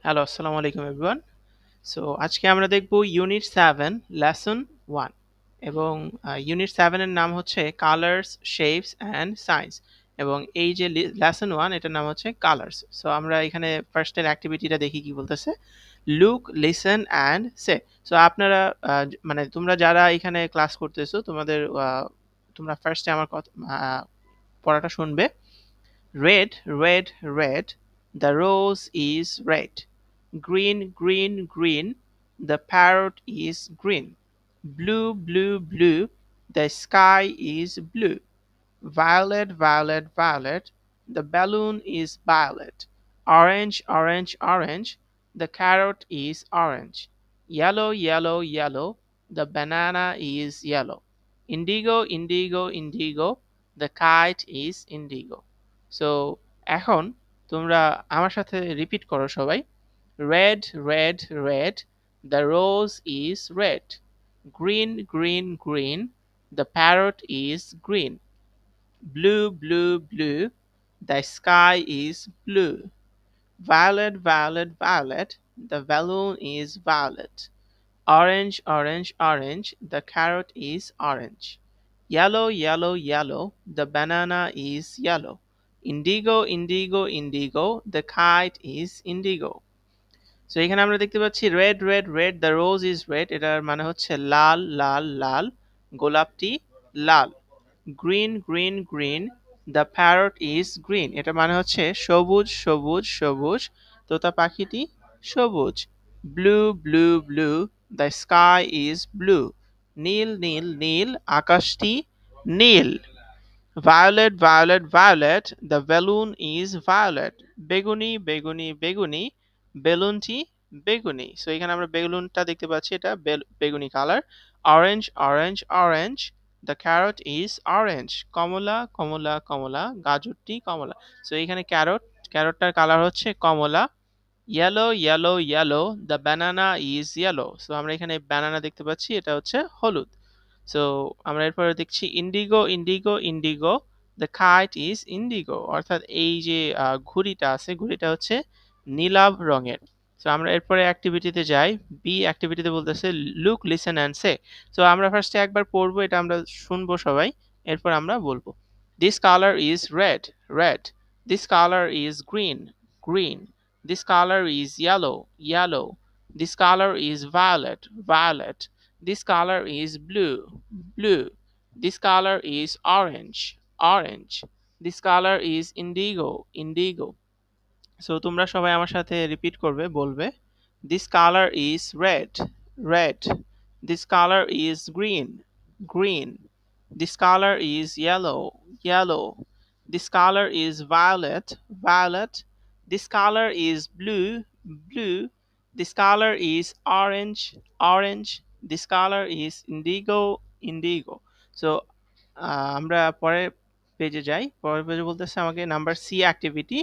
Hello, আসসালামু আলাইকুম everyone. So আজকে আমরা দেখব ইউনিট 7 লেসন 1 এবং ইউনিট 7 এর নাম হচ্ছে কালার্স, শেপস অ্যান্ড সাইন্স এবং এই যে লেসন 1 এটার নাম হচ্ছে কালার্স। সো আমরা এখানে ফার্স্ট এর অ্যাক্টিভিটিটা দেখি কি বলতেছে। Look, listen and say. So আপনারা মানে তোমরা যারা এখানে ক্লাস করতেছো তোমরা ফার্স্টে আমার কথা পড়াটা শুনবে। Red, red, red, the rose is red. Green, green, green, the parrot is green. Blue, blue, blue, the sky is blue. Violet, violet, violet, the balloon is violet. Orange, orange, orange, the carrot is orange. Yellow, yellow, yellow, the banana is yellow. Indigo, indigo, indigo, the kite is indigo. So এখন তোমরা আমার সাথে repeat করো সবাই। Red, red, red, the rose is red. Green, green, green, the parrot is green. Blue, blue, blue, the sky is blue. Violet, violet, violet, the balloon is violet. Orange, orange, orange, the carrot is orange. Yellow, yellow, yellow, the banana is yellow. Indigo, indigo, indigo, the kite is indigo. So এখানে আমরা দেখতে পাচ্ছি red red red the rose is red, এটার মানে হচ্ছে লাল লাল লাল, গোলাপটি লাল। Green green green, the parrot is green, এটা মানে হচ্ছে সবুজ সবুজ সবুজ, তোতা পাখিটি সবুজ। Blue blue blue, the sky is blue, নীল নীল নীল, আকাশটি নীল। Violet, violet, violet, the balloon is violet. বেগুনি, বেগুনি, বেগুনি, বেলুনটি বেগুনি। সো এখানে আমরা বেলুনটা দেখতে পাচ্ছি, এটা বেগুনি colour. Orange, orange, orange, the carrot is orange. কমলা, কমলা, কমলা, গাজরটি কমলা। সো এখানে ক্যারটটার কালার হচ্ছে কমলা। Yellow, yellow, yellow, the banana is yellow. So আমরা এখানে ব্যানানা দেখতে পাচ্ছি, এটা হচ্ছে হলুদ। সো আমরা এরপরে দেখছি Indigo Indigo Indigo, the kite is Indigo, অর্থাৎ এই যে ঘুড়িটা আছে, ঘুড়িটা হচ্ছে নীলাভ রঙের। সো আমরা এরপরে অ্যাক্টিভিটিতে যাই। বি অ্যাক্টিভিটিতে বলতেছে look, listen and say. So আমরা ফার্স্টে একবার পড়বো, এটা আমরা শুনবো সবাই, এরপর আমরা বলবো। This colour is red, red. This colour is green, green. This colour is yellow, yellow. This colour is violet, violet. This color is blue, blue. This color is orange, orange. This color is indigo, indigo. So তোমরা সবাই আমার সাথে repeat করবে, বলবে this colour is red, red. This colour is green, green. This colour is yellow, yellow. This colour is violet, violet. This colour is blue, blue. This colour is orange, orange. This colour is indigo, indigo. So আমরা পরের পেজে যাই। পরের পেজে বলতেছে আমাকে number C activity.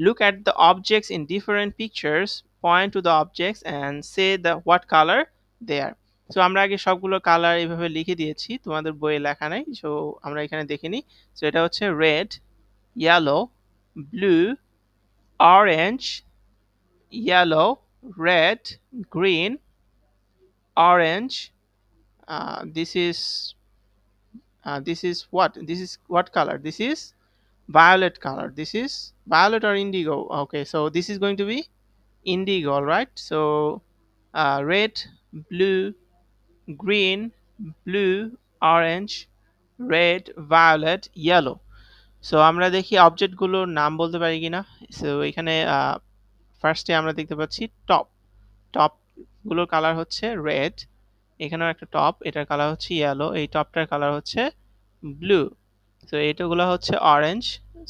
Look at the objects in different pictures, point to the objects and say what color they are. So আমরা আগে সবগুলো কালার এইভাবে লিখে দিয়েছি, তোমাদের বইয়ে লেখা নাই। সো আমরা এখানে দেখে নিই। সো এটা হচ্ছে red, yellow, blue, orange, yellow, red, green, orange. This is what? This is what color? This is violet color. This is violet or indigo. Okay, so this is going to be indigo, all right? So red, blue, green, blue, orange, red, violet, yellow. So আমরা দেখি অবজেক্টগুলোর নাম বলতে পারি কিনা। So এখানে ফার্স্টে আমরা দেখতে পাচ্ছি টপ। টপগুলোর কালার হচ্ছে রেড। এখানেও একটা টপ, এটার কালার হচ্ছে ইয়েলো। এই টপটার কালার হচ্ছে ব্লু। সো এটাগুলো হচ্ছে অরেঞ্জ।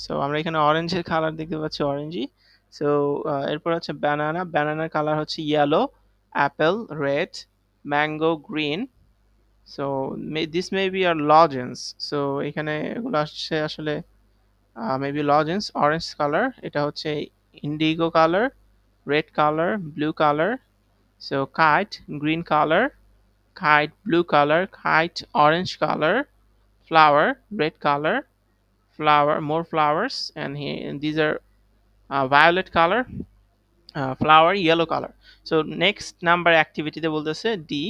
সো আমরা এখানে অরেঞ্জের কালার দেখতে পাচ্ছি, অরেঞ্জই। সো এরপর হচ্ছে ব্যানানা, ব্যানানার কালার হচ্ছে yellow. Apple red, mango green. So this may be আর লজেন্স। সো এখানে এগুলো আসছে আসলে মেবি লজেন্স। অরেঞ্জ কালার, এটা হচ্ছে Indigo colour, red colour, blue colour. So kite green colour, kite blue color, kite orange color, flower red color, flower more flowers, and here and these are violet color, flower yellow colour. So next number অ্যাক্টিভিটিতে বলতেছে D,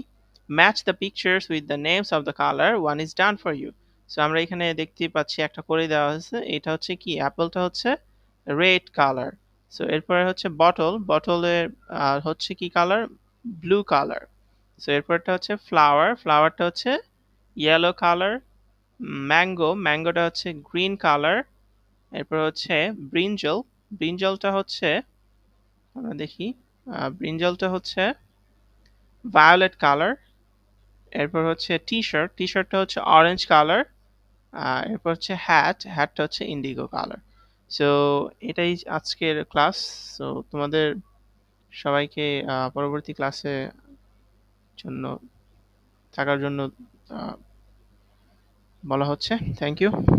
match the pictures with the names of the colour, one is done for you. So আমরা এখানে দেখতে পাচ্ছি একটা করে দেওয়া হয়েছে, এটা হচ্ছে কি অ্যাপেলটা হচ্ছে রেড কালার। সো এরপরে হচ্ছে বটল, বটলের হচ্ছে কি কালার, ব্লু কালার। সো এরপরটা হচ্ছে ফ্লাওয়ার, ফ্লাওয়ারটা হচ্ছে ইয়েলো কালার। ম্যাঙ্গো, ম্যাঙ্গোটা হচ্ছে গ্রিন কালার। এরপর হচ্ছে ব্রিঞ্জল, ব্রিঞ্জলটা হচ্ছে আমরা দেখি ব্রিঞ্জলটা হচ্ছে ভায়োলেট কালার। এরপর হচ্ছে টি শার্ট, টি শার্টটা হচ্ছে অরেঞ্জ কালার। এরপর হচ্ছে হ্যাট, হ্যাটটা হচ্ছে ইন্ডিগো কালার। সো এটাই আজকের ক্লাস। সো তোমাদের সবাইকে পরবর্তী ক্লাসে জন্য থাকার জন্য বলা হচ্ছে। Thank you.